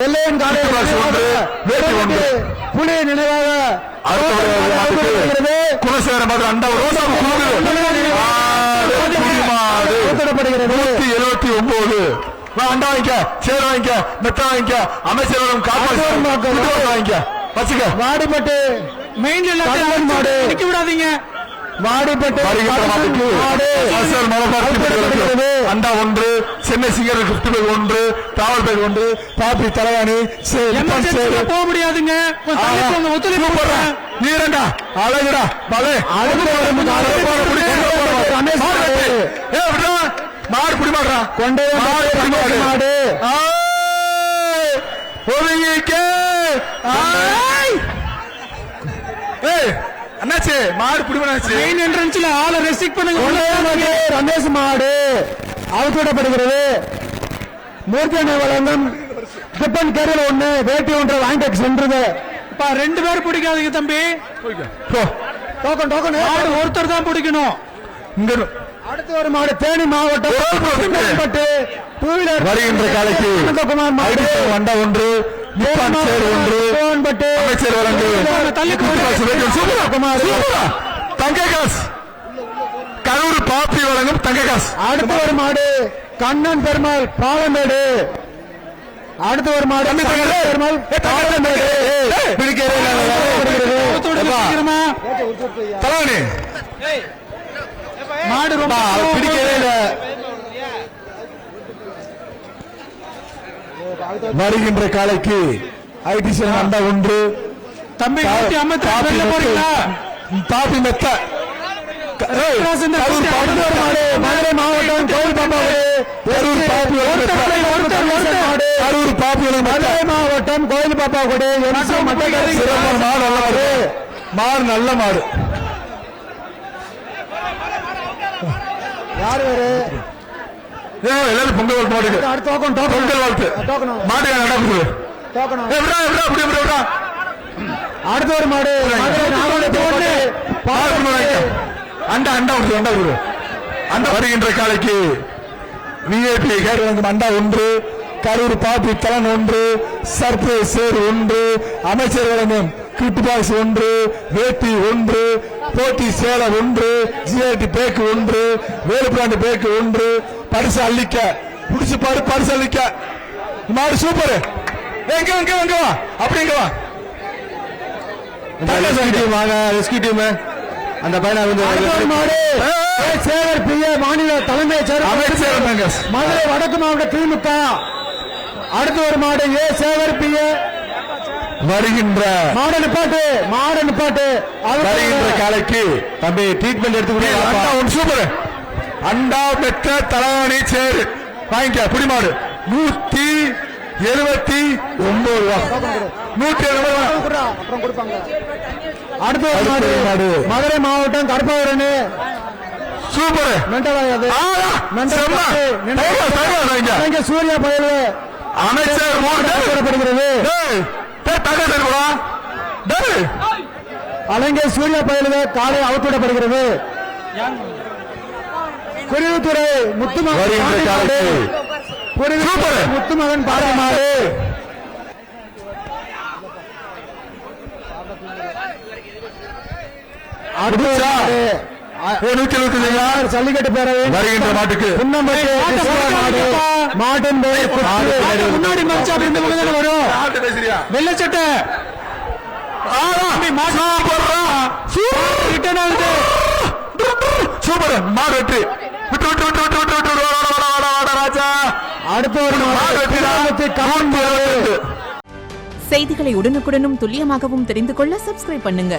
புலி நினைவாக குணசேகர மதுரை அண்டா 179 அண்டா வாங்கிக்க, சேர் வாங்கிக்க, மெத்த வாங்கிக்க, அமைச்சர் காப்பாற்ற வாங்கிக்க வச்சுக்க. வாடிப்பட்டு மெயின் மாடு நிக்க விடாதீங்க. வாடிப்பட்டு அண்டா 1, சென்னை சிங்கர் 1, டிராவல் பேக் 1, பாப்பி தலைவாணி போக முடியாதுங்க. நீரண்டா அழகுடா பலே மாடு குடி மாடுறா கொண்டே மாடு அண்ணாச்சு மாடு குடிமனாச்சு மெயின் என்ட்ரன்ஸ்ல ஆளை ரெஸ்ட்ரிக்ட் பண்ணுங்க. ரமேஷ் மாடு அவுத்துவிடப்படுகிறது. மூர்த்தி வழங்கும் டிபன் கேரியர் 1 வேட்டி 1 வாங்கிட்டு சென்றது. 2 பேர் பிடிக்காதீங்க தம்பி. டோக்கன் டோக்கன் மாடு ஒருத்தர் தான் பிடிக்கணும். அடுத்து ஒரு மாடு தேனி மாவட்டம் வருகின்ற காலைக்கு அண்டா 1 தங்ககாஸ் கரூர் பாப்பி வழங்கும் தங்ககாஸ். அடுத்த ஒரு மாடு கண்ணன் பெருமாள் பாலமேடு. அடுத்த ஒரு மாடு பெருமாள் பாலமேடு. தலைவனி மாடு ரொம்ப பிடிக்கவே இல்லை. வருகின்ற காலைக்கு ஐடிசி அண்டா 1 தம்பி பாப்பி மெத்த மதுரை மாவட்டம் கோயில் மதுரை மாவட்டம் கோயில் பாப்பா கொடி மாடு நல்ல மாடு. யாரு எல்லாரும் பொங்கல் வாழ்த்து மாடு பொங்கல் வாழ்த்து மாடு நடக்குது. அடுத்த ஒரு மாடு அண்டா அண்டா அண்டா அந்த வருகின்ற காலைக்கு விஐபி அண்டா 1 கரூர் பாப்பி தலன் 1 சர்ப்பு சேர் 1 அமைச்சர் வழங்கும் கிட் பாக்ஸ் 1 வேட்டி 1 போட்டி சேலம் 1 ஜிஐடி பேக்கு 1 வேலுப்பிராண்டு பேக்கு 1 பரிசு அள்ளிக்க புடிச்சு பாரு பரிசு அள்ளிக்க. மாடு சூப்பர். எங்க எங்க எங்க வா அப்படி எங்க வா ரெஸ்கியூ டீம் அந்த பையனை சேகர் பிஏ மாநில தலைமை அமைச்சர் மதுரை வடக்கு மாவட்ட திமுக. அடுத்த ஒரு மாடு ஏ சேகர் பிஏ வருகின்ற மாடு நிப்பாட்டு வருகின்ற காலைக்கு தம்பி ட்ரீட்மெண்ட் எடுத்துக்கிட்டு சூப்பர் அண்டா பெற்ற தலைவாணி சேரு வாங்கிக்க குடிமாடு 179 ரூபா 170 அப்புறம் கொடுப்பாங்க. அடுத்த மாடு மதுரை மாவட்டம் கருப்பாவூரணி சூப்பர் சூர்யா பயலு அமைச்சர் அலங்கை சூர்யா பயலுவே காலை அவுத்துவிடப்படுகிறது. குருவித்துறை முத்துமகன் பாரமாடு ஜல்லிக்கட்டு பேரவை வருகின்ற மாட்டுக்கு மாட்டின் முன்னாடி வரும் வெள்ளச்சட்டை சூப்பர் மாடு வெற்றி ராஜா. அடுத்த ஒரு செய்திகளை உடனுக்குடனும் துல்லியமாகவும் தெரிந்து கொள்ள சப்ஸ்கிரைப் பண்ணுங்க.